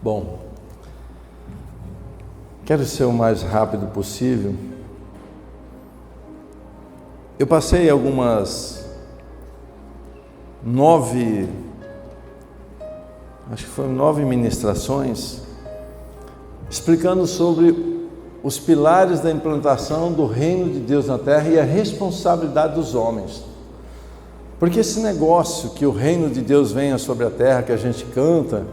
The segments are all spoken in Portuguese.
Bom, quero ser o mais rápido possível. Eu passei algumas 9 ministrações explicando sobre os pilares da implantação do reino de Deus na terra e a responsabilidade dos homens. Porque esse negócio que o reino de Deus venha sobre a terra, que a gente canta,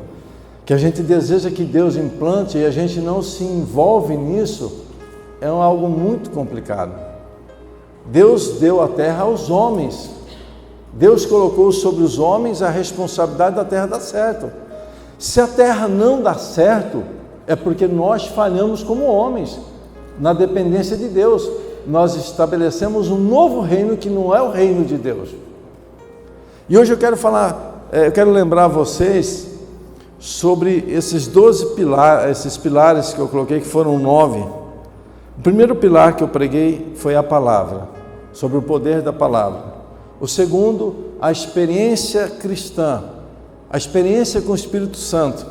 que a gente deseja que Deus implante e a gente não se envolve nisso, é algo muito complicado. Deus deu a terra aos homens. Deus colocou sobre os homens a responsabilidade da terra dar certo. Se a terra não dá certo, é porque nós falhamos como homens, na dependência de Deus. Nós estabelecemos um novo reino que não é o reino de Deus. E hoje eu quero lembrar vocês sobre esses 12 pilares, esses pilares que eu coloquei, que foram 9. O primeiro pilar que eu preguei foi a palavra, sobre o poder da palavra. O segundo, a experiência cristã, a experiência com o Espírito Santo.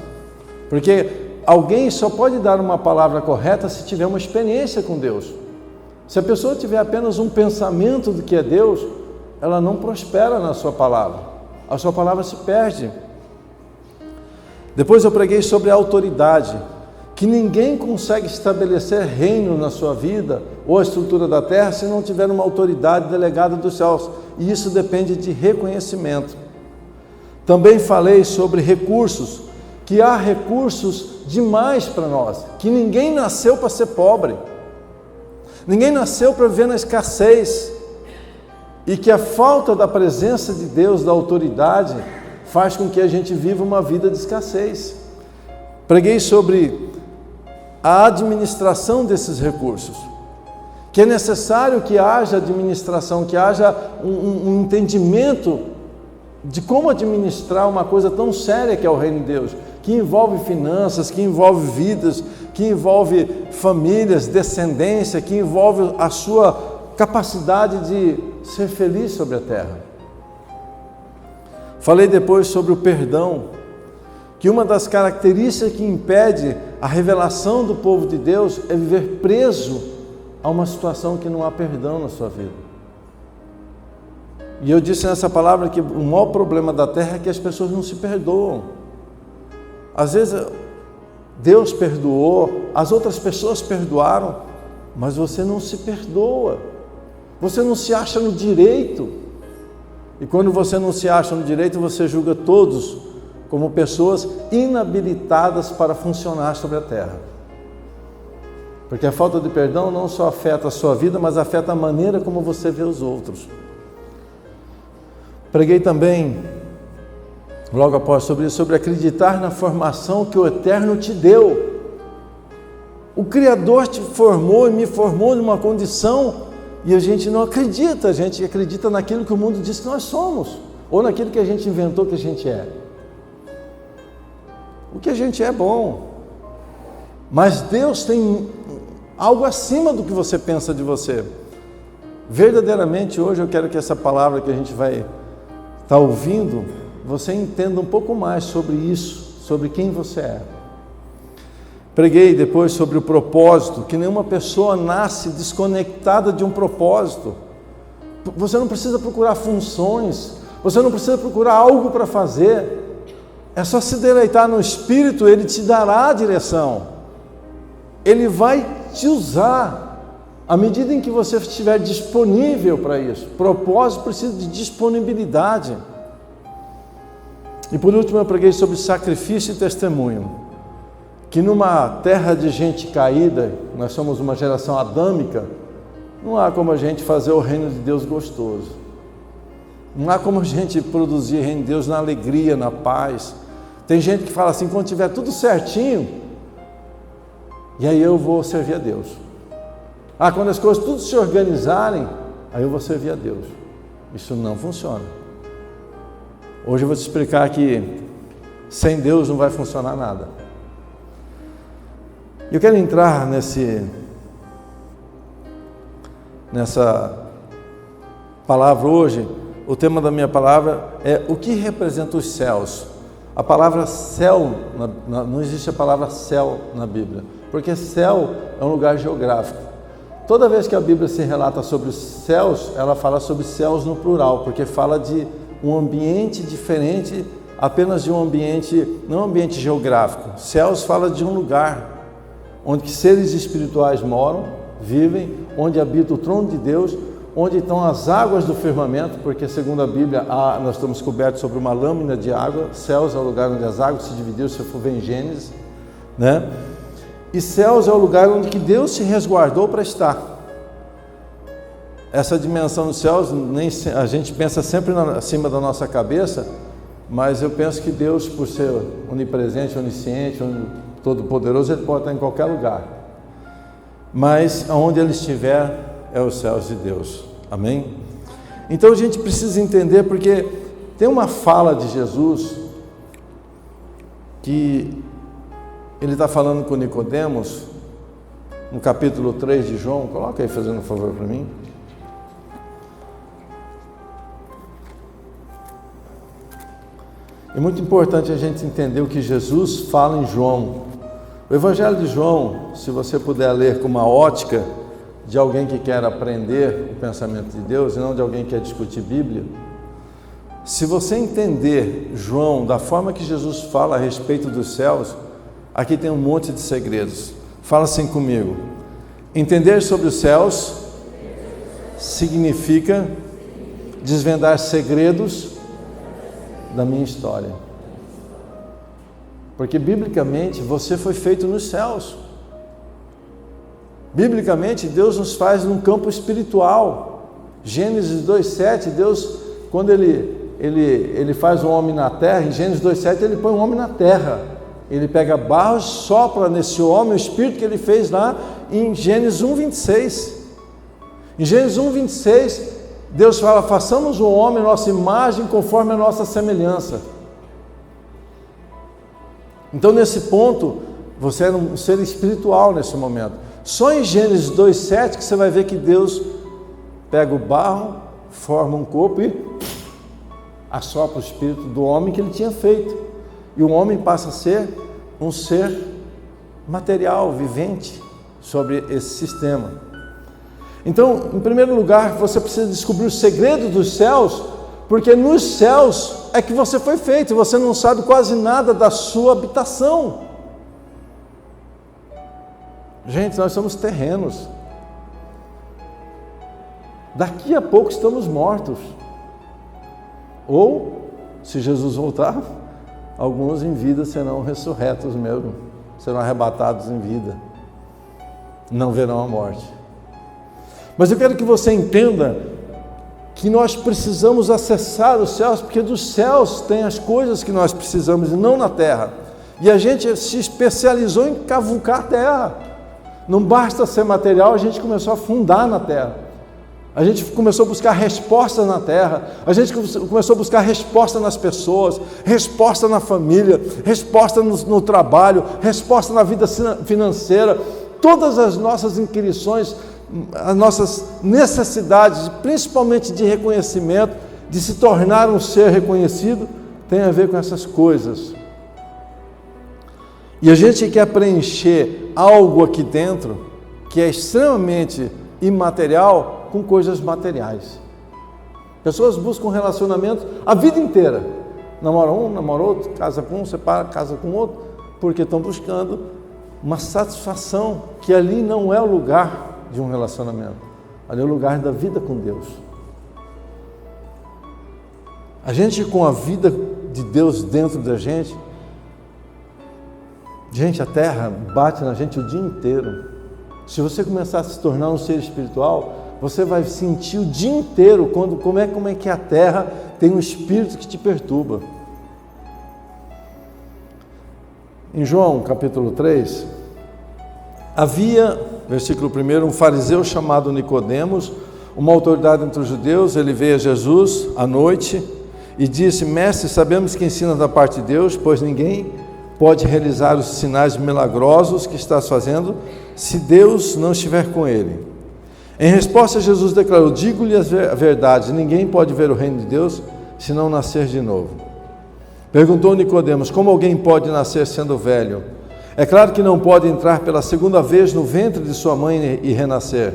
Porque alguém só pode dar uma palavra correta se tiver uma experiência com Deus. Se a pessoa tiver apenas um pensamento do que é Deus, ela não prospera na sua palavra. A sua palavra se perde. Depois eu preguei sobre a autoridade, que ninguém consegue estabelecer reino na sua vida ou a estrutura da terra se não tiver uma autoridade delegada dos céus, e isso depende de reconhecimento. Também falei sobre recursos, que há recursos demais para nós, que ninguém nasceu para ser pobre, ninguém nasceu para viver na escassez, e que a falta da presença de Deus, da autoridade, faz com que a gente viva uma vida de escassez. Preguei sobre a administração desses recursos, que é necessário que haja administração, que haja um entendimento de como administrar uma coisa tão séria que é o reino de Deus, que envolve finanças, que envolve vidas, que envolve famílias, descendência, que envolve a sua capacidade de ser feliz sobre a terra. Falei depois sobre o perdão, que uma das características que impede a revelação do povo de Deus é viver preso a uma situação que não há perdão na sua vida. E eu disse nessa palavra que o maior problema da terra é que as pessoas não se perdoam. Às vezes Deus perdoou, as outras pessoas perdoaram, mas você não se perdoa, você não se acha no direito. E quando você não se acha no direito, você julga todos como pessoas inabilitadas para funcionar sobre a terra. Porque a falta de perdão não só afeta a sua vida, mas afeta a maneira como você vê os outros. Preguei também, logo após, sobre acreditar na formação que o Eterno te deu. O Criador te formou e me formou numa condição, e a gente não acredita, a gente acredita naquilo que o mundo diz que nós somos, ou naquilo que a gente inventou que a gente é. O que a gente é bom, mas Deus tem algo acima do que você pensa de você. Verdadeiramente hoje eu quero que essa palavra que a gente vai estar ouvindo, você entenda um pouco mais sobre isso, sobre quem você é. Preguei depois sobre o propósito, que nenhuma pessoa nasce desconectada de um propósito. Você não precisa procurar funções, você não precisa procurar algo para fazer. É só se deleitar no Espírito, Ele te dará a direção. Ele vai te usar à medida em que você estiver disponível para isso. Propósito precisa de disponibilidade. E por último eu preguei sobre sacrifício e testemunho, que numa terra de gente caída, nós somos uma geração adâmica, não há como a gente fazer o reino de Deus gostoso. Não há como a gente produzir o reino de Deus na alegria, na paz. Tem gente que fala assim, quando tiver tudo certinho, e aí eu vou servir a Deus. Quando as coisas tudo se organizarem, aí eu vou servir a Deus. Isso não funciona. Hoje eu vou te explicar que sem Deus não vai funcionar nada. Eu quero entrar nessa palavra hoje. O tema da minha palavra é o que representa os céus. A palavra céu, não existe a palavra céu na Bíblia, porque céu é um lugar geográfico. Toda vez que a Bíblia se relata sobre os céus, ela fala sobre céus no plural, porque fala de um ambiente diferente, apenas de um ambiente, não um ambiente geográfico. Céus fala de um lugar onde seres espirituais moram, vivem, onde habita o trono de Deus, onde estão as águas do firmamento, porque segundo a Bíblia nós estamos cobertos sobre uma lâmina de água. Céus é o lugar onde as águas se dividiram, se for ver em Gênesis, né? E céus é o lugar onde que Deus se resguardou para estar. Essa dimensão dos céus, a gente pensa sempre acima da nossa cabeça, mas eu penso que Deus, por ser onipresente, onisciente, todo-poderoso, Ele pode estar em qualquer lugar. Mas aonde Ele estiver, é os céus de Deus. Amém? Então a gente precisa entender, porque tem uma fala de Jesus que Ele está falando com Nicodemos, no capítulo 3 de João. Coloca aí, fazendo um favor para mim. É muito importante a gente entender o que Jesus fala em João. O Evangelho de João, se você puder ler com uma ótica de alguém que quer aprender o pensamento de Deus e não de alguém que quer discutir Bíblia, se você entender João da forma que Jesus fala a respeito dos céus, aqui tem um monte de segredos. Fala assim comigo: entender sobre os céus significa desvendar segredos da minha história. Porque biblicamente você foi feito nos céus. Biblicamente Deus nos faz num campo espiritual. Gênesis 2:7, Deus, quando ele faz o homem na terra, em Gênesis 2:7 ele põe o homem na terra. Ele pega barro e sopra nesse homem o espírito que ele fez lá em Gênesis 1:26. Em Gênesis 1:26 Deus fala: façamos o homem a nossa imagem conforme a nossa semelhança. Então nesse ponto, você era um ser espiritual nesse momento. Só em Gênesis 2:7 que você vai ver que Deus pega o barro, forma um corpo e assopra o espírito do homem que ele tinha feito. E o homem passa a ser um ser material, vivente, sobre esse sistema. Então, em primeiro lugar, você precisa descobrir o segredo dos céus, porque nos céus é que você foi feito, e você não sabe quase nada da sua habitação. Gente, nós somos terrenos. Daqui a pouco estamos mortos. Ou, se Jesus voltar, alguns em vida serão ressurretos mesmo, serão arrebatados em vida, não verão a morte. Mas eu quero que você entenda que nós precisamos acessar os céus, porque dos céus tem as coisas que nós precisamos e não na terra. E a gente se especializou em cavucar a terra. Não basta ser material, a gente começou a fundar na terra. A gente começou a buscar respostas na terra, a gente começou a buscar resposta nas pessoas, resposta na família, resposta no trabalho, resposta na vida financeira. Todas as nossas inquirições, as nossas necessidades, principalmente de reconhecimento, de se tornar um ser reconhecido, tem a ver com essas coisas. E a gente quer preencher algo aqui dentro que é extremamente imaterial com coisas materiais. Pessoas buscam relacionamento a vida inteira. Namora um, namora outro, casa com um, separa, casa com outro, porque estão buscando uma satisfação que ali não é o lugar de um relacionamento. Ali é o lugar da vida com Deus. A gente, com a vida de Deus dentro da gente, a terra bate na gente o dia inteiro. Se você começar a se tornar um ser espiritual, você vai sentir o dia inteiro como é que a terra tem um espírito que te perturba. Em João capítulo 3, havia, versículo 1, um fariseu chamado Nicodemos, uma autoridade entre os judeus. Ele veio a Jesus à noite e disse: Mestre, sabemos que ensina da parte de Deus, pois ninguém pode realizar os sinais milagrosos que estás fazendo se Deus não estiver com ele. Em resposta, Jesus declarou: digo-lhe a verdade, ninguém pode ver o reino de Deus se não nascer de novo. Perguntou Nicodemos: como alguém pode nascer sendo velho? É claro que não pode entrar pela segunda vez no ventre de sua mãe e renascer.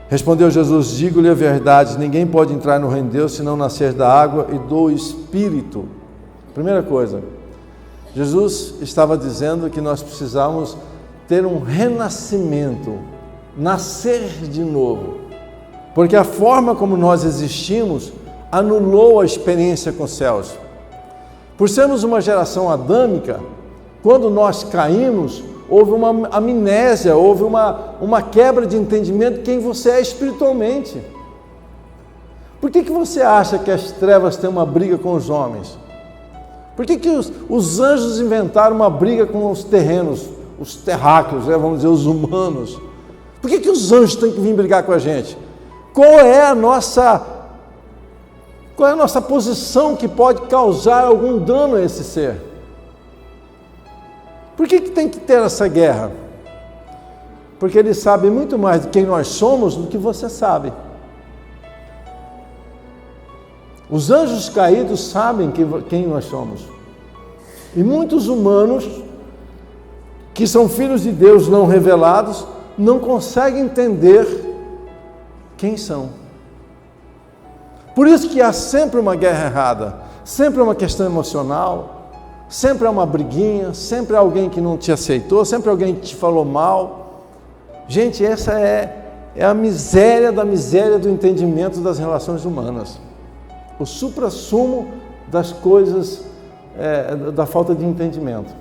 Respondeu Jesus: digo-lhe a verdade, ninguém pode entrar no reino de Deus se não nascer da água e do Espírito. Primeira coisa, Jesus estava dizendo que nós precisamos ter um renascimento, nascer de novo, porque a forma como nós existimos anulou a experiência com os céus. Por sermos uma geração adâmica, quando nós caímos, houve uma amnésia, houve uma quebra de entendimento de quem você é espiritualmente. Por que você acha que as trevas têm uma briga com os homens? Por que os anjos inventaram uma briga com os terrenos, os terráqueos, vamos dizer, os humanos? Por que os anjos têm que vir brigar com a gente? Qual é a nossa posição que pode causar algum dano a esse ser? Por que tem que ter essa guerra? Porque eles sabem muito mais de quem nós somos do que você sabe. Os anjos caídos sabem quem nós somos. E muitos humanos, que são filhos de Deus não revelados, não conseguem entender quem são. Por isso que há sempre uma guerra errada, sempre uma questão emocional, sempre há uma briguinha, sempre há alguém que não te aceitou, sempre alguém que te falou mal. Gente, essa é a miséria da miséria do entendimento das relações humanas. O suprassumo das coisas, da falta de entendimento.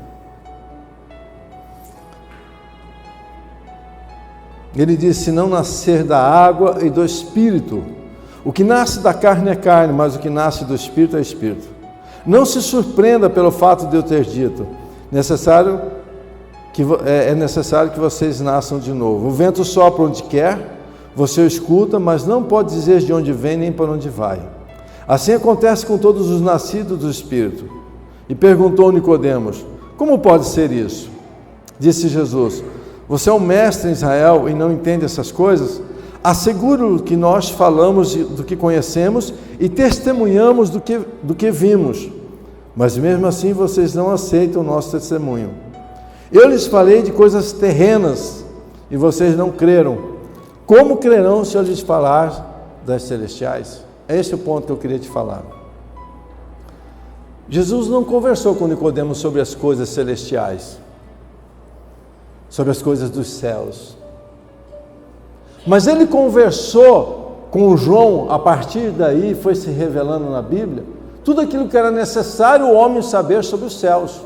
Ele diz: se não nascer da água e do Espírito, o que nasce da carne é carne, mas o que nasce do Espírito é Espírito. Não se surpreenda pelo fato de eu ter dito, é necessário que vocês nasçam de novo. O vento sopra onde quer, você o escuta, mas não pode dizer de onde vem nem para onde vai. Assim acontece com todos os nascidos do Espírito. E perguntou Nicodemos: como pode ser isso? Disse Jesus: você é um mestre em Israel e não entende essas coisas? Asseguro que nós falamos do que conhecemos e testemunhamos do que vimos, mas mesmo assim vocês não aceitam o nosso testemunho. Eu lhes falei de coisas terrenas e vocês não creram. Como crerão se eu lhes falar das celestiais? Esse é o ponto que eu queria te falar. Jesus não conversou com Nicodemos sobre as coisas celestiais, sobre as coisas dos céus. Mas ele conversou com João, a partir daí foi se revelando na Bíblia, tudo aquilo que era necessário o homem saber sobre os céus.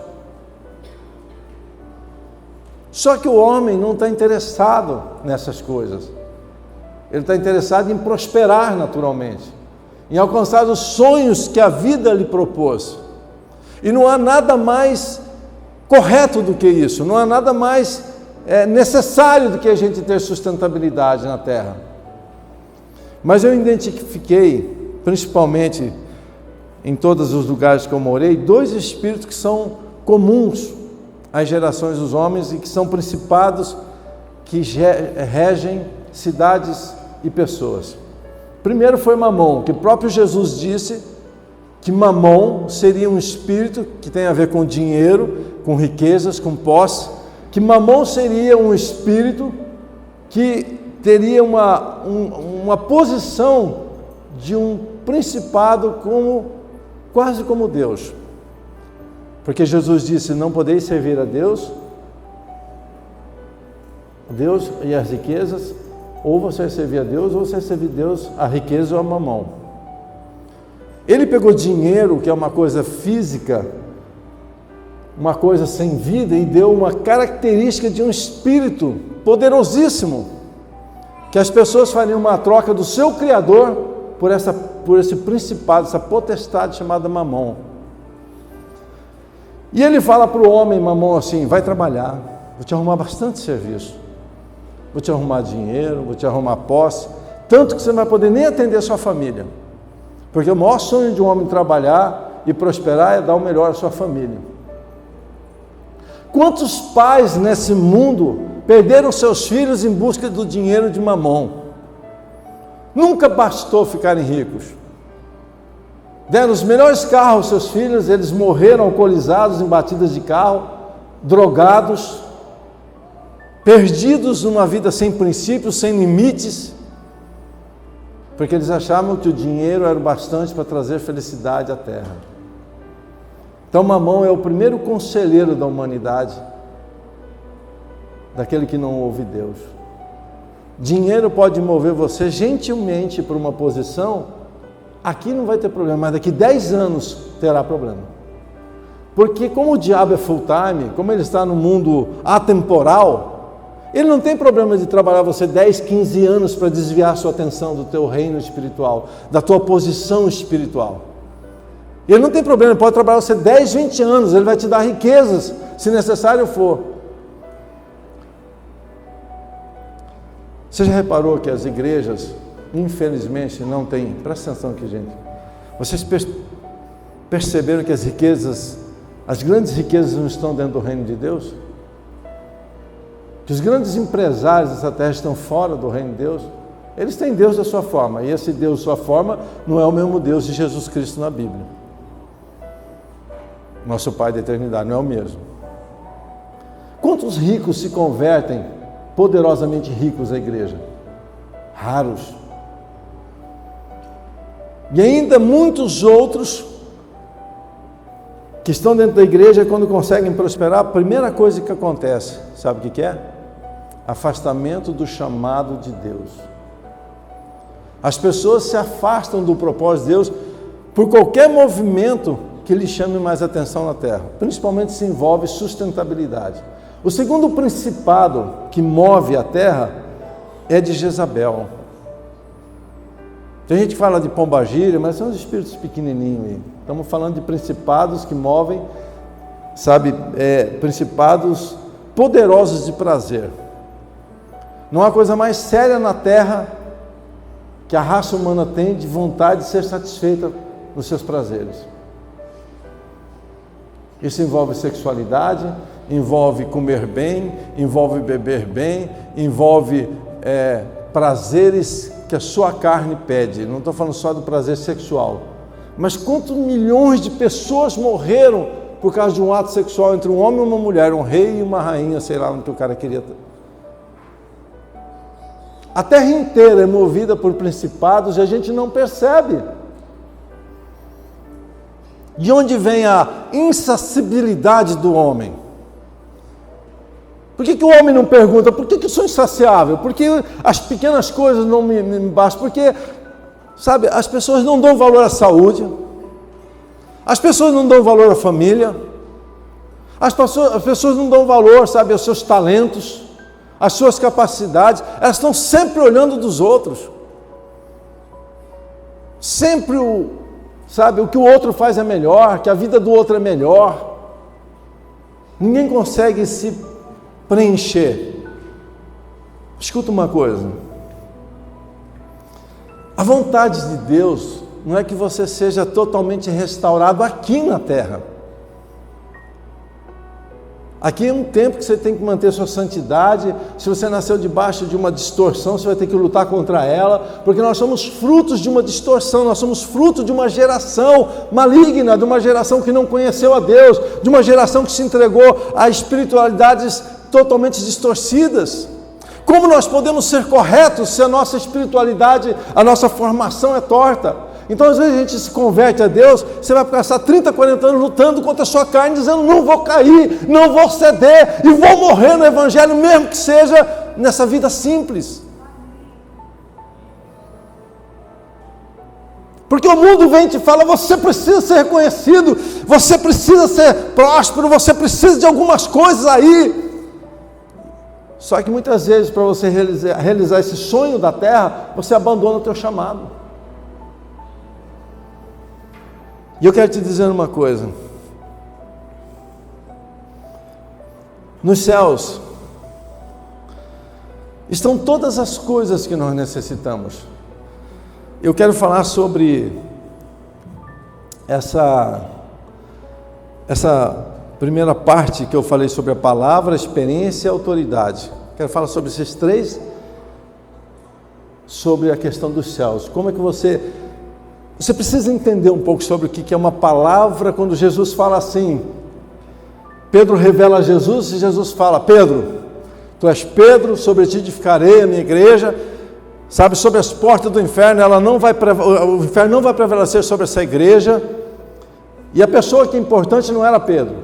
Só que o homem não está interessado nessas coisas. Ele está interessado em prosperar naturalmente, em alcançar os sonhos que a vida lhe propôs. E não há nada mais correto do que isso, não há nada mais necessário do que a gente ter sustentabilidade na terra. Mas eu identifiquei, principalmente em todos os lugares que eu morei, dois espíritos que são comuns às gerações dos homens e que são principados que regem cidades e pessoas. Primeiro foi Mamon, que o próprio Jesus disse que Mamon seria um espírito que tem a ver com dinheiro, com riquezas, com posse, que Mamon seria um espírito que teria uma posição de um principado quase como Deus. Porque Jesus disse: não podeis servir a Deus e as riquezas, ou você vai servir a Deus, ou você vai servir a Deus, a riqueza ou a Mamon. Ele pegou dinheiro, que é uma coisa física, uma coisa sem vida, e deu uma característica de um espírito poderosíssimo, que as pessoas fariam uma troca do seu Criador por esse principado, essa potestade chamada Mamon. E ele fala para o homem Mamon assim: vai trabalhar, vou te arrumar bastante serviço, vou te arrumar dinheiro, vou te arrumar posse, tanto que você não vai poder nem atender a sua família, porque o maior sonho de um homem trabalhar e prosperar é dar o melhor à sua família. Quantos pais nesse mundo perderam seus filhos em busca do dinheiro de Mamon? Nunca bastou ficarem ricos. deram os melhores carros aos seus filhos, eles morreram alcoolizados em batidas de carro, drogados, perdidos numa vida sem princípios, sem limites, porque eles achavam que o dinheiro era o bastante para trazer felicidade à terra. Então Mamão é o primeiro conselheiro da humanidade, daquele que não ouve Deus. Dinheiro pode mover você gentilmente para uma posição, aqui não vai ter problema, mas daqui 10 anos terá problema. Porque como o diabo é full time, como ele está no mundo atemporal, ele não tem problema de trabalhar você 10, 15 anos para desviar sua atenção do teu reino espiritual, da tua posição espiritual. Ele não tem problema, ele pode trabalhar você 10, 20 anos, ele vai te dar riquezas, se necessário for. Você já reparou que as igrejas, infelizmente, não têm... Presta atenção aqui, gente. Vocês perceberam que as riquezas, as grandes riquezas não estão dentro do reino de Deus? Que os grandes empresários dessa terra estão fora do reino de Deus? Eles têm Deus da sua forma, e esse Deus da sua forma não é o mesmo Deus de Jesus Cristo na Bíblia. Nosso Pai da eternidade não é o mesmo. Quantos ricos se convertem, poderosamente ricos, à igreja? Raros. E ainda muitos outros que estão dentro da igreja, quando conseguem prosperar, a primeira coisa que acontece, sabe o que é? Afastamento do chamado de Deus. As pessoas se afastam do propósito de Deus por qualquer movimento que lhe chame mais atenção na terra, principalmente se envolve sustentabilidade. O segundo principado que move a terra é de Jezabel. Tem gente que fala de pombagira, mas são os espíritos pequenininhos aí. Estamos falando de principados que movem, sabe, principados poderosos de prazer. Não há coisa mais séria na terra que a raça humana tem de vontade de ser satisfeita nos seus prazeres. Isso envolve sexualidade, envolve comer bem, envolve beber bem, envolve prazeres que a sua carne pede. Não estou falando só do prazer sexual, mas quantos milhões de pessoas morreram por causa de um ato sexual entre um homem e uma mulher, um rei e uma rainha, sei lá onde que o cara queria. A terra inteira é movida por principados e a gente não percebe. De onde vem a insaciabilidade do homem? Por que o homem não pergunta, por que eu sou insaciável? Por que as pequenas coisas não me bastam? Porque, sabe, as pessoas não dão valor à saúde, as pessoas não dão valor à família, as pessoas não dão valor, sabe, aos seus talentos, às suas capacidades, elas estão sempre olhando dos outros. Sempre o que o outro faz é melhor, que a vida do outro é melhor. Ninguém consegue se preencher. Escuta uma coisa. A vontade de Deus não é que você seja totalmente restaurado aqui na terra. Aqui é um tempo que você tem que manter sua santidade. Se você nasceu debaixo de uma distorção, você vai ter que lutar contra ela, porque nós somos frutos de uma distorção, nós somos fruto de uma geração maligna, de uma geração que não conheceu a Deus, de uma geração que se entregou a espiritualidades totalmente distorcidas. Como nós podemos ser corretos se a nossa espiritualidade, a nossa formação é torta? Então, às vezes a gente se converte a Deus, você vai passar 30, 40 anos lutando contra a sua carne, dizendo, não vou cair, não vou ceder, e vou morrer no Evangelho, mesmo que seja nessa vida simples. Porque o mundo vem e te fala, você precisa ser reconhecido, você precisa ser próspero, você precisa de algumas coisas aí. Só que muitas vezes, para você realizar esse sonho da terra, você abandona o teu chamado. E eu quero te dizer uma coisa. Nos céus estão todas as coisas que nós necessitamos. Eu quero falar sobre essa primeira parte que eu falei sobre a palavra, experiência e autoridade. Quero falar sobre esses três, sobre a questão dos céus. Como é que você Você precisa entender um pouco sobre o que é uma palavra quando Jesus fala assim. Pedro revela a Jesus e Jesus fala: Pedro, tu és Pedro, sobre ti edificarei a minha igreja. Sabe, sobre as portas do inferno, o inferno não vai prevalecer sobre essa igreja. E a pessoa que é importante não era Pedro.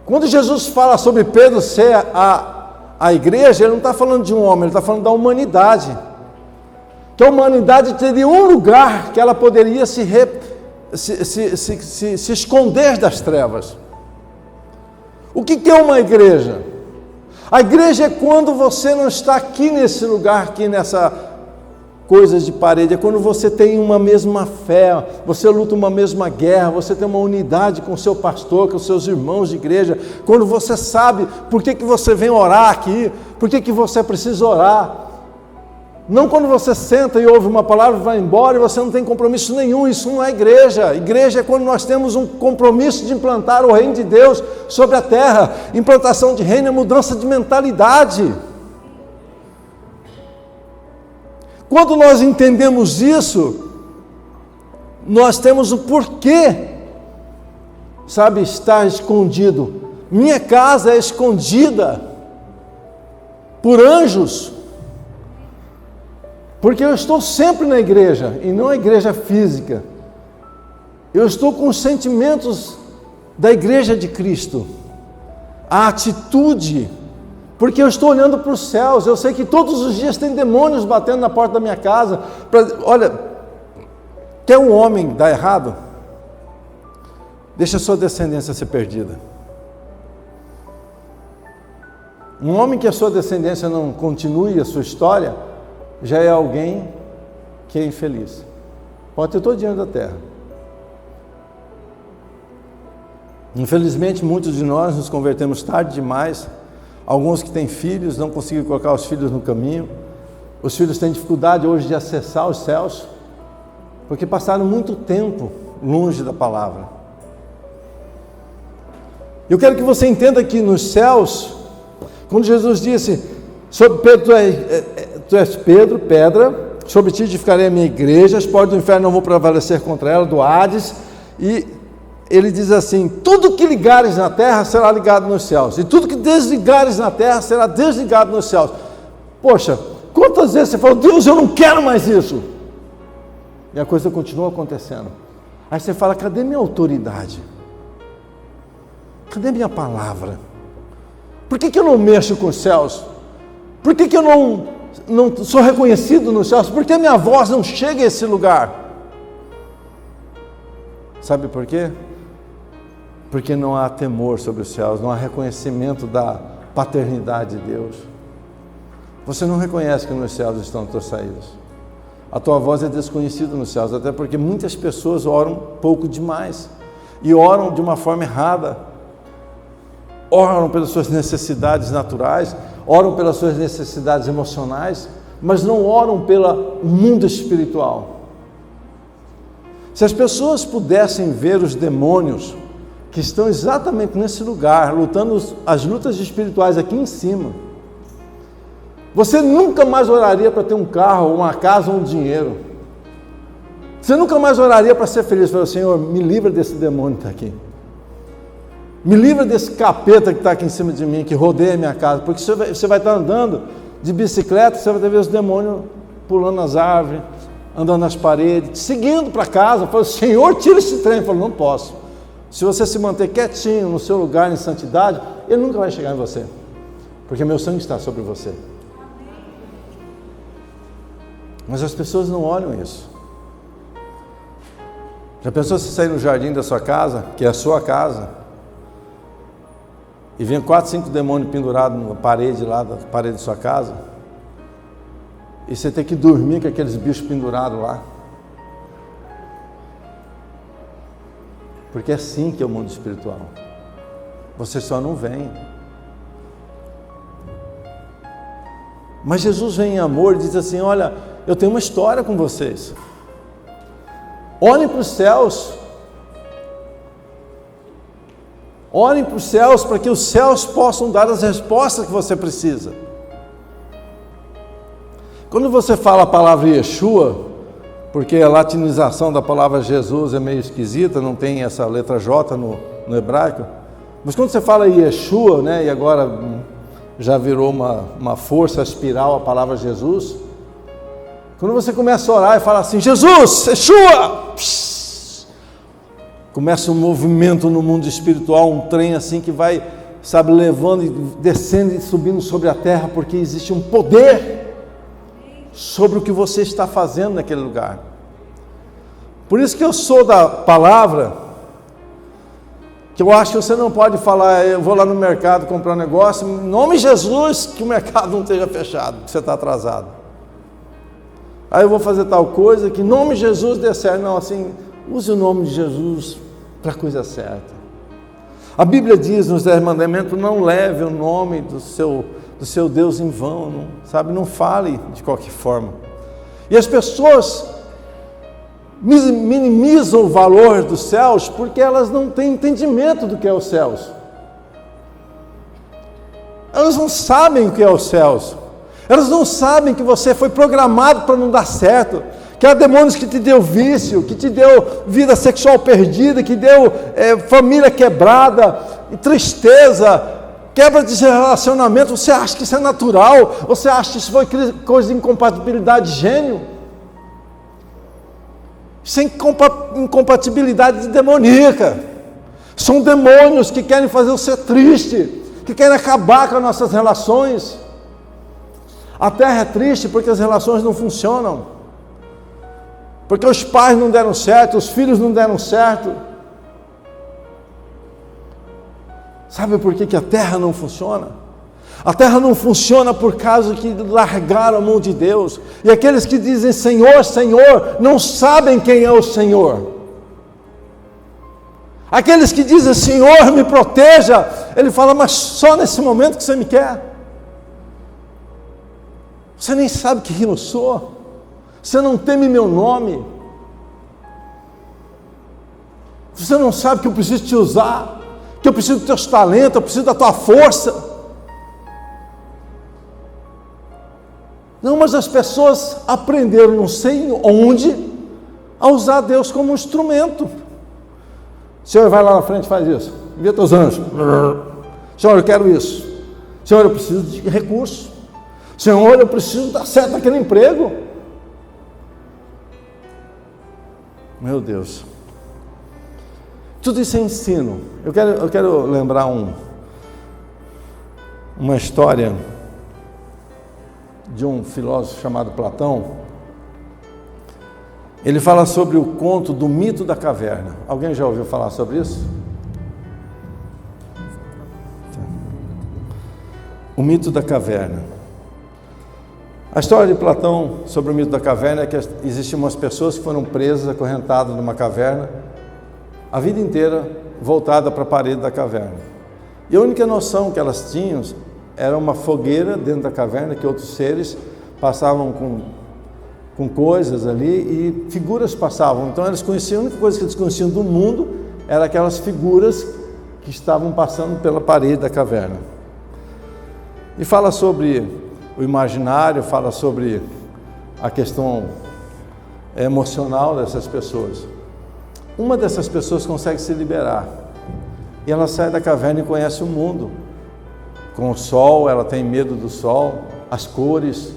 Quando Jesus fala sobre Pedro ser a igreja, ele não está falando de um homem, ele está falando da humanidade. Que a humanidade teria um lugar que ela poderia se esconder das trevas. O que é uma igreja? A igreja é quando você não está aqui nesse lugar, aqui nessa coisas de parede, é quando você tem uma mesma fé, você luta uma mesma guerra, você tem uma unidade com o seu pastor, com os seus irmãos de igreja, quando você sabe por que você vem orar aqui, por que você precisa orar. Não quando você senta e ouve uma palavra e vai embora e você não tem compromisso nenhum. Isso não é igreja. Igreja é quando nós temos um compromisso de implantar o reino de Deus sobre a terra. Implantação de reino é mudança de mentalidade. Quando nós entendemos isso, nós temos o porquê, sabe, estar escondido. Minha casa é escondida por anjos, porque eu estou sempre na igreja, e não a igreja física. Eu estou com os sentimentos da igreja de Cristo, a atitude, porque eu estou olhando para os céus. Eu sei que todos os dias tem demônios batendo na porta da minha casa. Olha, quer um homem dar errado? Deixa a sua descendência ser perdida. Um homem que a sua descendência não continue a sua história, já é alguém que é infeliz. Pode ter todo o dinheiro da terra. Infelizmente, muitos de nós nos convertemos tarde demais. Alguns que têm filhos não conseguem colocar os filhos no caminho. Os filhos têm dificuldade hoje de acessar os céus, porque passaram muito tempo longe da palavra. Eu quero que você entenda que nos céus, quando Jesus disse: sobre Pedro, tu és Pedro, pedra, sobre ti edificarei a minha igreja, as portas do inferno não vão prevalecer contra ela, do Hades. E ele diz assim: tudo que ligares na terra será ligado nos céus, e tudo que desligares na terra será desligado nos céus. Poxa, quantas vezes você falou: Deus, eu não quero mais isso, e a coisa continua acontecendo. Aí você fala: cadê minha autoridade? Cadê minha palavra? Por que eu não mexo com os céus? Por que eu não sou reconhecido nos céus? Por que minha voz não chega a esse lugar? Sabe por quê? Porque não há temor sobre os céus, não há reconhecimento da paternidade de Deus. Você não reconhece que nos céus estão as tuas saídas. A tua voz é desconhecida nos céus, até porque muitas pessoas oram pouco demais e oram de uma forma errada. Oram pelas suas necessidades naturais, oram pelas suas necessidades emocionais, mas não oram pelo mundo espiritual. Se as pessoas pudessem ver os demônios que estão exatamente nesse lugar, lutando as lutas espirituais aqui em cima, você nunca mais oraria para ter um carro, uma casa ou um dinheiro. Você nunca mais oraria para ser feliz. Fala: Senhor, me livra desse demônio que está aqui. Me livra desse capeta que está aqui em cima de mim, que rodeia a minha casa. Porque você vai estar andando de bicicleta, você vai ver os demônios pulando nas árvores, andando nas paredes, te seguindo para casa. Fala: Senhor, tira esse trem. Eu falo: não posso. Se você se manter quietinho no seu lugar em santidade, ele nunca vai chegar em você, porque meu sangue está sobre você. Mas as pessoas não olham isso. Já pensou se sair no jardim da sua casa, que é a sua casa, e vem 4, 5 demônios pendurados na parede lá, da parede da sua casa, e você tem que dormir com aqueles bichos pendurados lá? Porque é assim que é o mundo espiritual. Você só não vem. Mas Jesus vem em amor e diz assim: olha, eu tenho uma história com vocês. Olhem para os céus. Olhem para os céus, para que os céus possam dar as respostas que você precisa. Quando você fala a palavra Yeshua, porque a latinização da palavra Jesus é meio esquisita, não tem essa letra J no hebraico. Mas quando você fala Yeshua, né, e agora já virou uma força espiral a palavra Jesus, quando você começa a orar e fala assim, Jesus, Yeshua, começa um movimento no mundo espiritual, um trem assim que vai, sabe, levando e descendo e subindo sobre a terra, porque existe um poder sobre o que você está fazendo naquele lugar. Por isso que eu sou da palavra, que eu acho que você não pode falar, eu vou lá no mercado comprar um negócio, em nome de Jesus, que o mercado não esteja fechado, que você está atrasado. Aí eu vou fazer tal coisa, que em nome de Jesus dê certo. Não, assim, use o nome de Jesus para a coisa certa. A Bíblia diz nos 10 mandamentos, não leve o nome do seu Deus em vão, não, sabe? Não fale de qualquer forma. E as pessoas minimizam o valor dos céus porque elas não têm entendimento do que é os céus. Elas não sabem o que é os céus. Elas não sabem que você foi programado para não dar certo, que há demônios que te deu vício, que te deu vida sexual perdida, que deu família quebrada, e tristeza, quebra de relacionamento. Você acha que isso é natural? Você acha que isso foi coisa de incompatibilidade de gênio? Sem incompatibilidade demoníaca. São demônios que querem fazer você triste, que querem acabar com as nossas relações. A terra é triste porque as relações não funcionam, porque os pais não deram certo, os filhos não deram certo. Sabe por que a terra não funciona? A terra não funciona por causa que largaram a mão de Deus. E aqueles que dizem Senhor, Senhor, não sabem quem é o Senhor. Aqueles que dizem Senhor, me proteja, ele fala, mas só nesse momento que você me quer. Você nem sabe quem eu sou. Você não teme meu nome. Você não sabe que eu preciso te usar, que eu preciso dos teus talentos, eu preciso da tua força. Não, mas as pessoas aprenderam, não sei onde, a usar Deus como um instrumento. Senhor, vai lá na frente e faz isso. Envia teus anjos. Senhor, eu quero isso. Senhor, eu preciso de recurso. Senhor, eu preciso dar certo naquele emprego. Meu Deus. Tudo isso é ensino. Eu quero lembrar uma história de um filósofo chamado Platão. Ele fala sobre o conto do mito da caverna. Alguém já ouviu falar sobre isso? O mito da caverna. A história de Platão sobre o mito da caverna é que existiam umas pessoas que foram presas, acorrentadas numa caverna, a vida inteira voltada para a parede da caverna. E a única noção que elas tinham era uma fogueira dentro da caverna, que outros seres passavam com coisas ali e figuras passavam. Então eles conheciam, a única coisa que eles conheciam do mundo era aquelas figuras que estavam passando pela parede da caverna. E fala sobre o imaginário, fala sobre a questão emocional dessas pessoas. Uma dessas pessoas consegue se liberar e ela sai da caverna e conhece o mundo. Com o sol, ela tem medo do sol, as cores,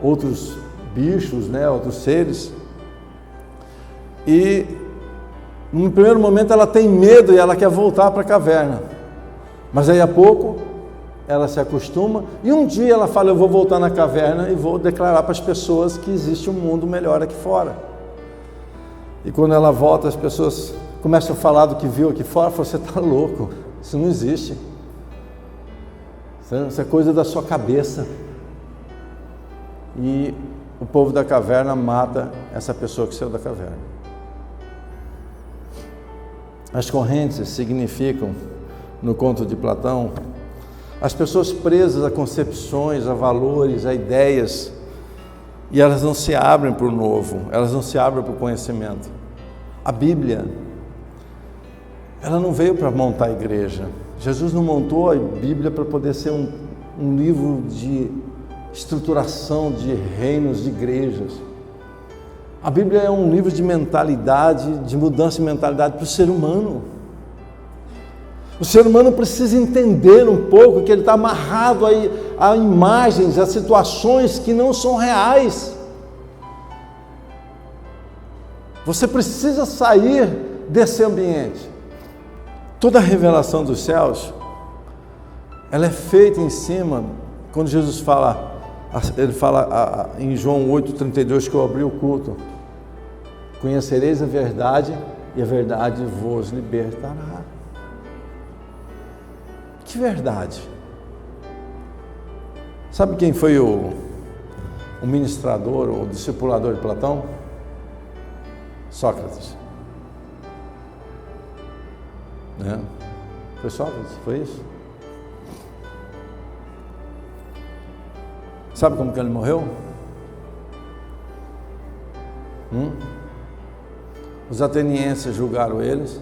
outros bichos, né, outros seres. E no primeiro momento ela tem medo e ela quer voltar para a caverna. Mas aí a pouco ela se acostuma e um dia ela fala, eu vou voltar na caverna e vou declarar para as pessoas que existe um mundo melhor aqui fora. E quando ela volta, as pessoas começam a falar do que viu aqui fora, falam, você está louco, isso não existe. Isso é coisa da sua cabeça. E o povo da caverna mata essa pessoa que saiu da caverna. As correntes significam, no conto de Platão, as pessoas presas a concepções, a valores, a ideias, e elas não se abrem para o novo, elas não se abrem para o conhecimento. A Bíblia, ela não veio para montar a igreja. Jesus não montou a Bíblia para poder ser um livro de estruturação de reinos, de igrejas. A Bíblia é um livro de mentalidade, de mudança de mentalidade para o ser humano. O ser humano precisa entender um pouco que ele está amarrado a imagens, a situações que não são reais. Você precisa sair desse ambiente. Toda a revelação dos céus, ela é feita em cima, quando Jesus fala, ele fala em João 8,32, que eu abri o culto: conhecereis a verdade e a verdade vos libertará. Que verdade? Sabe quem foi o ministrador, o discipulador de Platão? Sócrates. Né? Foi Sócrates? Foi isso? Sabe como que ele morreu? Os atenienses julgaram eles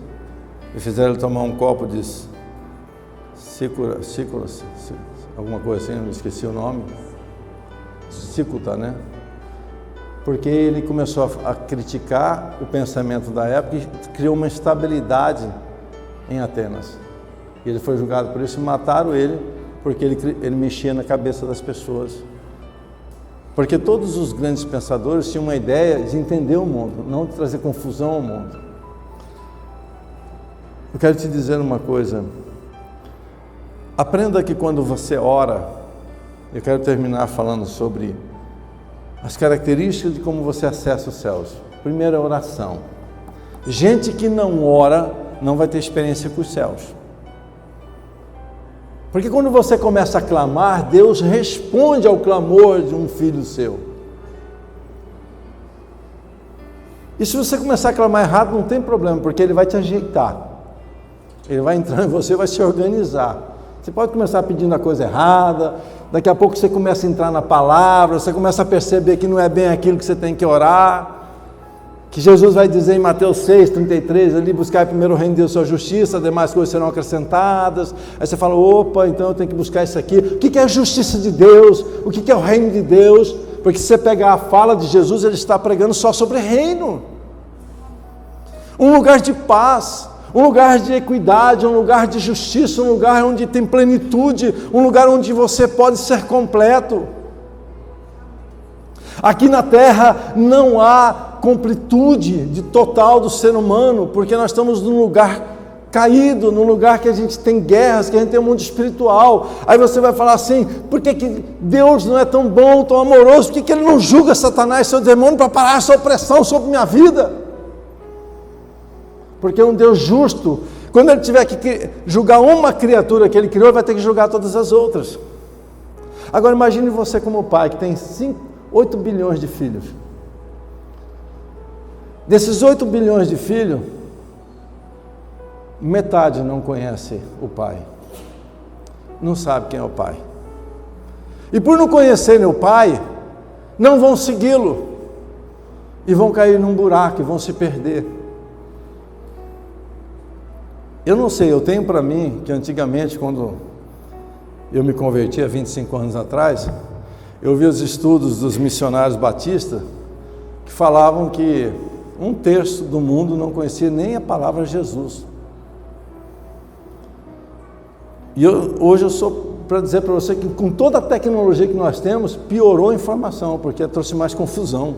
e fizeram ele tomar um copo de sícula, alguma coisa assim, eu não esqueci o nome, cicuta, né? Porque ele começou a criticar o pensamento da época e criou uma instabilidade em Atenas. E ele foi julgado por isso e mataram ele, porque ele mexia na cabeça das pessoas. Porque todos os grandes pensadores tinham uma ideia de entender o mundo, não de trazer confusão ao mundo. Eu quero te dizer uma coisa. Aprenda que quando você ora, eu quero terminar falando sobre as características de como você acessa os céus. Primeiro, a oração. Gente que não ora não vai ter experiência com os céus. Porque quando você começa a clamar, Deus responde ao clamor de um filho seu. E se você começar a clamar errado, não tem problema, porque Ele vai te ajeitar. Ele vai entrar em você, vai se organizar. Você pode começar pedindo a coisa errada, daqui a pouco você começa a entrar na palavra, você começa a perceber que não é bem aquilo que você tem que orar, que Jesus vai dizer em Mateus 6,33, ali: buscar primeiro o reino de Deus e sua justiça, demais coisas serão acrescentadas. Aí você fala: opa, então eu tenho que buscar isso aqui. O que é a justiça de Deus? O que é o reino de Deus? Porque se você pegar a fala de Jesus, ele está pregando só sobre reino. Um lugar de paz, um lugar de equidade, um lugar de justiça, um lugar onde tem plenitude, um lugar onde você pode ser completo. Aqui na terra não há completude de total do ser humano, porque nós estamos num lugar caído, num lugar que a gente tem guerras, que a gente tem um mundo espiritual. Aí você vai falar assim: por que Deus não é tão bom, tão amoroso? Por que Ele não julga Satanás, seu demônio, para parar essa opressão sobre minha vida? Porque um Deus justo, quando Ele tiver que julgar uma criatura que Ele criou, Ele vai ter que julgar todas as outras. Agora imagine você como pai, que tem 8 bilhões de filhos. Desses 8 bilhões de filhos, metade não conhece o pai, não sabe quem é o pai. E por não conhecerem o pai, não vão segui-lo, e vão cair num buraco, e vão se perder. Eu não sei, eu tenho para mim que antigamente, quando eu me converti há 25 anos atrás, eu vi os estudos dos missionários batistas que falavam que 1/3 do mundo não conhecia nem a palavra Jesus. E hoje eu sou para dizer para você que com toda a tecnologia que nós temos, piorou a informação, porque trouxe mais confusão.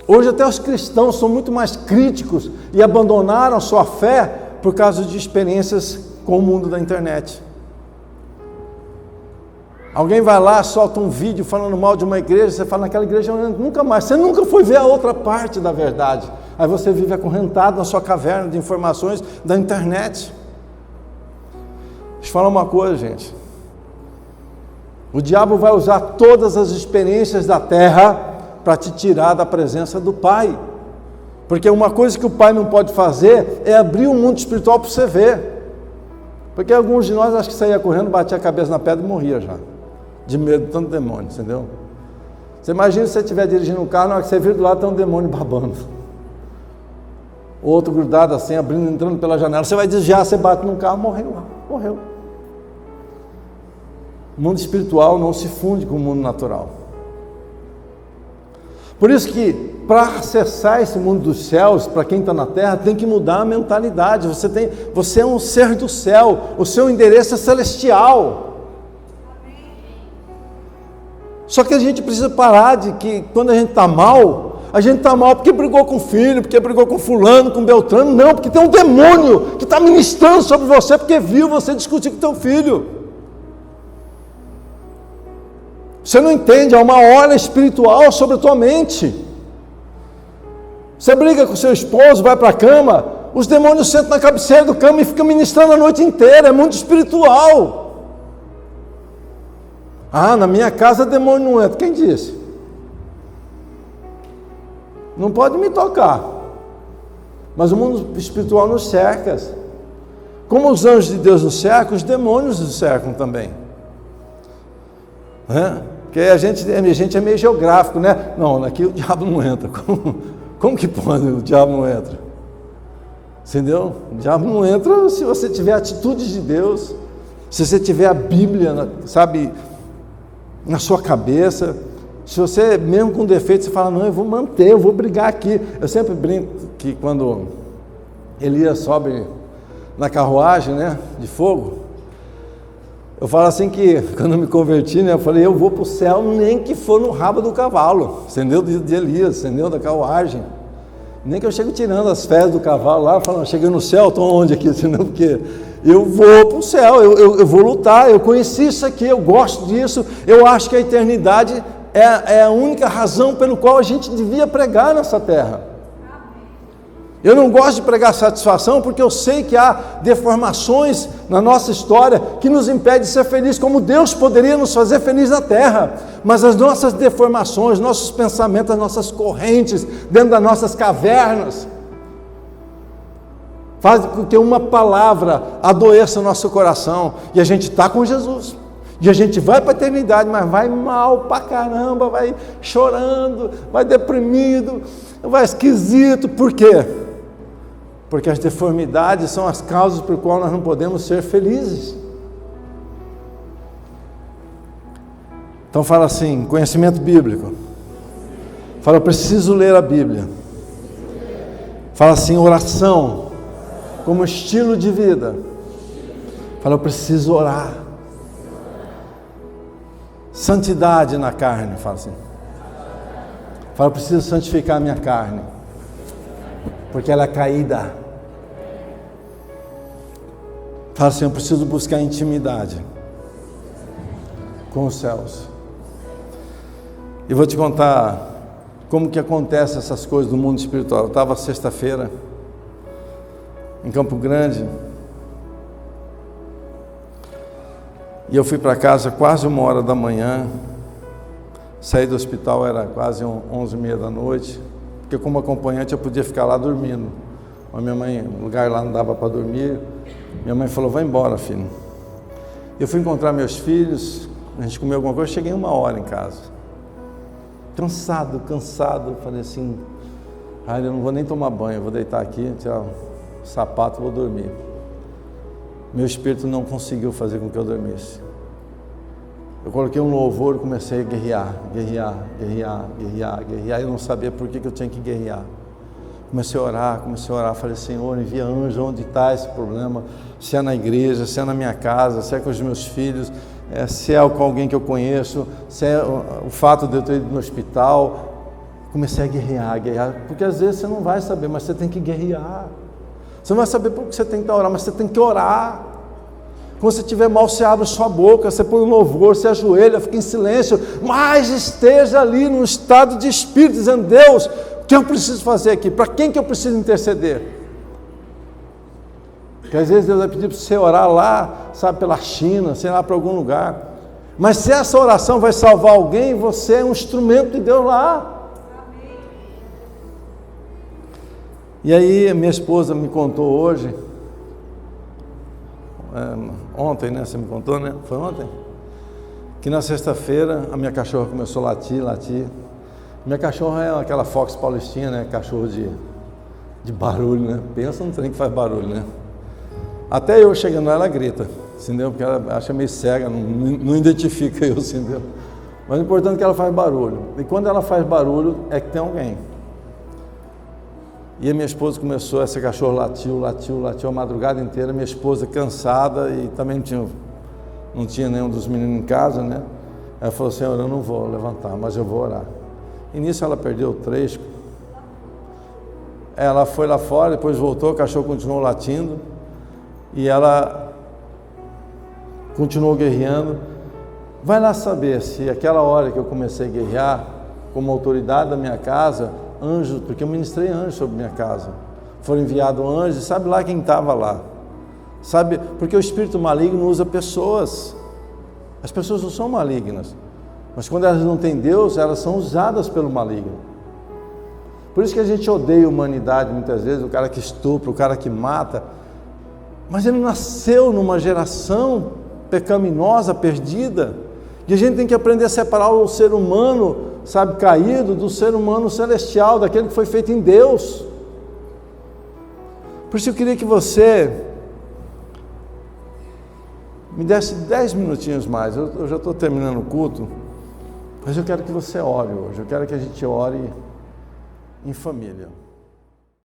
Hoje até os cristãos são muito mais críticos e abandonaram a sua fé por causa de experiências com o mundo da internet. Alguém vai lá, solta um vídeo falando mal de uma igreja, você fala: naquela igreja eu nunca mais, você nunca foi ver a outra parte da verdade. Aí você vive acorrentado na sua caverna de informações da internet. Deixa eu falar uma coisa, gente. O diabo vai usar todas as experiências da terra para te tirar da presença do Pai. Porque uma coisa que o Pai não pode fazer é abrir o mundo espiritual para você ver. Porque alguns de nós acho que saía correndo, batia a cabeça na pedra e morria já. De medo de tanto demônio, entendeu? Você imagina se você estiver dirigindo um carro, na hora que você vira do lado tem um demônio babando. Outro grudado assim, abrindo, entrando pela janela. Você vai desviar, você bate num carro, morreu. O mundo espiritual não se funde com o mundo natural. Por isso que, para acessar esse mundo dos céus, para quem está na terra, tem que mudar a mentalidade. Você é um ser do céu, o seu endereço é celestial. Só que a gente precisa parar de que, quando a gente está mal, a gente está mal porque brigou com o filho, porque brigou com fulano, com Beltrano. Não, porque tem um demônio que está ministrando sobre você, porque viu você discutir com teu filho. Você não entende, há uma hora espiritual sobre a tua mente. Você briga com seu esposo, vai para a cama, os demônios sentam na cabeceira do cama e ficam ministrando a noite inteira, é muito espiritual. Ah, na minha casa demônio não entra. Quem disse? Não pode me tocar. Mas o mundo espiritual nos cerca. Como os anjos de Deus nos cercam, os demônios nos cercam também. Porque a gente é meio geográfico, né? Não, aqui o diabo não entra. Como que pode o diabo não entra? Entendeu? O diabo não entra se você tiver atitudes de Deus, se você tiver a Bíblia, sabe, na sua cabeça. Se você, mesmo com defeito, você fala, não, eu vou manter, eu vou brigar aqui. Eu sempre brinco que quando Elias sobe na carruagem, né, de fogo, eu falo assim que, quando eu me converti, né, eu falei, eu vou para o céu nem que for no rabo do cavalo, entendeu? De Elias, entendeu? Da carruagem. Nem que eu chego tirando as fezes do cavalo lá, falando, cheguei no céu, estou onde aqui? Entendeu? Porque eu vou para o céu, eu vou lutar, eu conheci isso aqui, eu gosto disso, eu acho que a eternidade é a única razão pelo qual a gente devia pregar nessa terra. Eu não gosto de pregar satisfação porque eu sei que há deformações na nossa história que nos impedem de ser felizes, como Deus poderia nos fazer felizes na terra. Mas as nossas deformações, nossos pensamentos, as nossas correntes, dentro das nossas cavernas, fazem com que uma palavra adoeça o nosso coração. E a gente está com Jesus. E a gente vai para a eternidade, mas vai mal pra caramba, vai chorando, vai deprimido, vai esquisito. Por quê? Porque as deformidades são as causas por qual nós não podemos ser felizes. Então fala assim, conhecimento bíblico. Fala, eu preciso ler a Bíblia. Fala assim, oração como estilo de vida. Fala, eu preciso orar. Santidade na carne, fala assim. Fala, eu preciso santificar a minha carne, porque ela é caída. Fala assim, eu preciso buscar intimidade com os céus. E vou te contar como que acontece essas coisas do mundo espiritual. Eu estava sexta-feira em Campo Grande e eu fui para casa quase 1h da manhã. Saí do hospital, era quase 11h30 da noite, porque como acompanhante eu podia ficar lá dormindo. Mas minha mãe, o lugar lá não dava para dormir. Minha mãe falou, vai embora, filho. Eu fui encontrar meus filhos, a gente comeu alguma coisa, cheguei 1h em casa. Cansado. Falei assim, eu não vou nem tomar banho, eu vou deitar aqui, tirar o sapato e vou dormir. Meu espírito não conseguiu fazer com que eu dormisse. Eu coloquei um louvor e comecei a guerrear. Eu não sabia por que eu tinha que guerrear. Comecei a orar. Falei, Senhor, envia anjo onde está esse problema. Se é na igreja, se é na minha casa, se é com os meus filhos, se é com alguém que eu conheço, se é o fato de eu ter ido no hospital. Comecei a guerrear. Porque às vezes você não vai saber, mas você tem que guerrear. Você não vai saber por que você tem que orar, mas você tem que orar. Quando você estiver mal, você abre sua boca, você põe um louvor, você ajoelha, fica em silêncio, mas esteja ali no estado de espírito, dizendo, Deus, o que eu preciso fazer aqui? Para quem que eu preciso interceder? Porque às vezes Deus vai pedir para você orar lá, sabe, pela China, sei lá, para algum lugar. Mas se essa oração vai salvar alguém, você é um instrumento de Deus lá. E aí minha esposa me contou hoje, ontem, né? Você me contou, né? Foi ontem? Que na sexta-feira a minha cachorra começou a latir. Minha cachorra é aquela Fox paulistinha, né? Cachorro de barulho, né? Pensa num trem que faz barulho, né? Até eu chegando lá, ela grita, entendeu? Porque ela acha meio cega, não identifica eu, entendeu? Mas o importante é que ela faz barulho. E quando ela faz barulho, é que tem alguém. E a minha esposa começou, esse cachorro latiu a madrugada inteira. Minha esposa cansada e também não tinha nenhum dos meninos em casa, né? Ela falou: Senhor, eu não vou levantar, mas eu vou orar. E nisso ela perdeu o trecho. Ela foi lá fora, depois voltou, o cachorro continuou latindo. E ela continuou guerreando. Vai lá saber se aquela hora que eu comecei a guerrear, como autoridade da minha casa, anjos, porque eu ministrei anjos sobre minha casa, foram enviados anjos, sabe lá quem estava lá, sabe, porque o espírito maligno usa pessoas, as pessoas não são malignas, mas quando elas não têm Deus, elas são usadas pelo maligno. Por isso que a gente odeia a humanidade muitas vezes, o cara que estupra, o cara que mata, mas ele nasceu numa geração pecaminosa, perdida, e a gente tem que aprender a separar o ser humano, sabe, caído, do ser humano celestial, daquele que foi feito em Deus. Por isso eu queria que você me desse 10 minutinhos mais. Eu já estou terminando o culto, mas eu quero que você ore hoje. Eu quero que a gente ore em família.